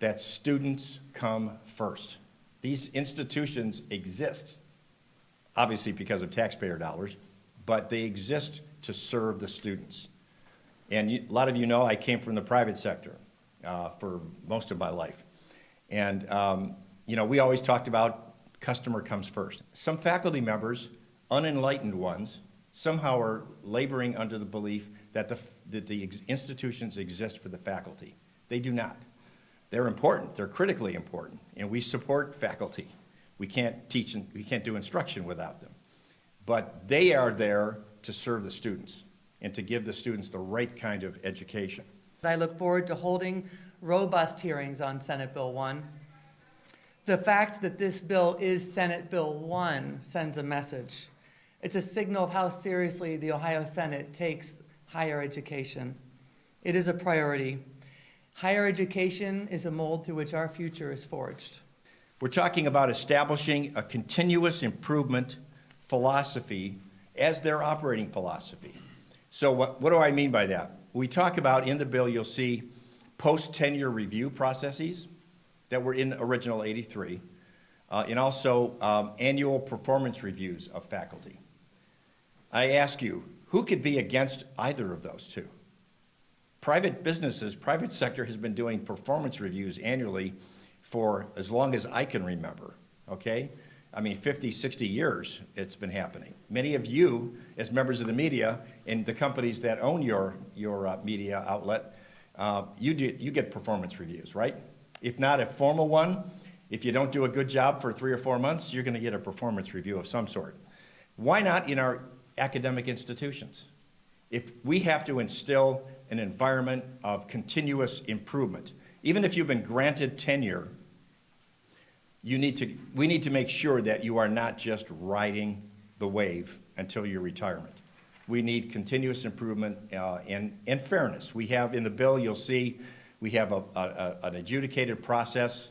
that students come first. These institutions exist, obviously because of taxpayer dollars, but they exist to serve the students. And a lot of you know I came from the private sector for most of my life. And we always talked about customer comes first. Some faculty members, unenlightened ones, somehow are laboring under the belief that the institutions exist for the faculty. They do not. They're important, they're critically important, and we support faculty. We can't teach and we can't do instruction without them. But they are there to serve the students and to give the students the right kind of education. I look forward to holding robust hearings on Senate Bill 1. The fact that this bill is Senate Bill 1 sends a message. It's a signal of how seriously the Ohio Senate takes higher education. It is a priority. Higher education is a mold through which our future is forged. We're talking about establishing a continuous improvement philosophy as their operating philosophy. So what do I mean by that? We talk about in the bill, you'll see post-tenure review processes that were in original 83, and also annual performance reviews of faculty. I ask you, who could be against either of those two? Private businesses, private sector has been doing performance reviews annually for as long as I can remember, okay? I mean, 50, 60 years it's been happening. Many of you, as members of the media and the companies that own your media outlet, you get performance reviews, right? If not a formal one, if you don't do a good job for 3 or 4 months, you're gonna get a performance review of some sort. Why not in our academic institutions? If we have to instill an environment of continuous improvement, even if you've been granted tenure, we need to make sure that you are not just riding the wave until your retirement. We need continuous improvement and fairness. We have in the bill, you'll see, we have an adjudicated process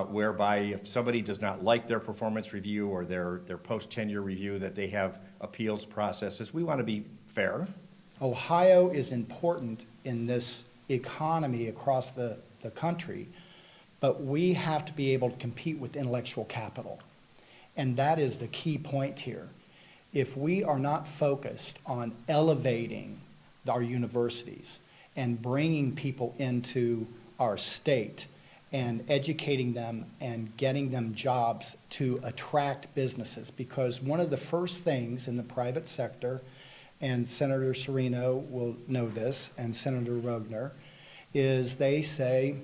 whereby if somebody does not like their performance review or their post-tenure review, that they have appeals processes. We want to be fair. Ohio is important in this economy across the country, but we have to be able to compete with intellectual capital. And that is the key point here. If we are not focused on elevating our universities and bringing people into our state and educating them and getting them jobs to attract businesses, because one of the first things in the private sector, and Senator Serino will know this, and Senator Rogner, is they say,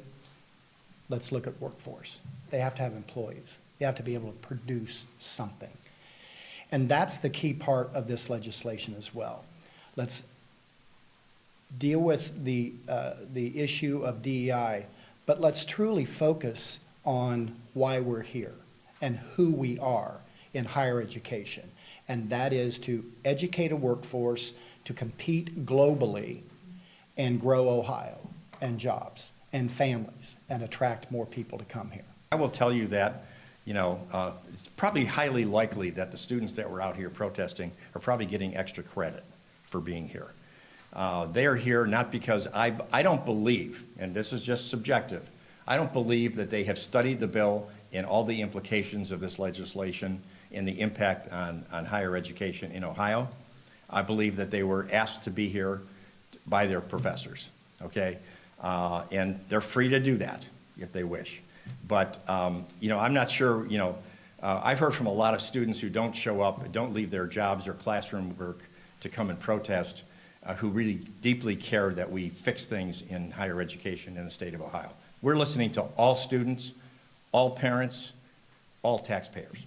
let's look at workforce. They have to have employees. They have to be able to produce something. And that's the key part of this legislation as well. Let's deal with the issue of DEI, but let's truly focus on why we're here and who we are in higher education. And that is to educate a workforce, to compete globally, and grow Ohio, and jobs, and families, and attract more people to come here. I will tell you that, it's probably highly likely that the students that were out here protesting are probably getting extra credit for being here. They are here not because I don't believe, and this is just subjective, I don't believe that they have studied the bill and all the implications of this legislation and the impact on higher education in Ohio. I believe that they were asked to be here by their professors, okay? And they're free to do that if they wish. But, I'm not sure, I've heard from a lot of students who don't show up, don't leave their jobs or classroom work to come and protest, who really deeply care that we fix things in higher education in the state of Ohio. We're listening to all students, all parents, all taxpayers.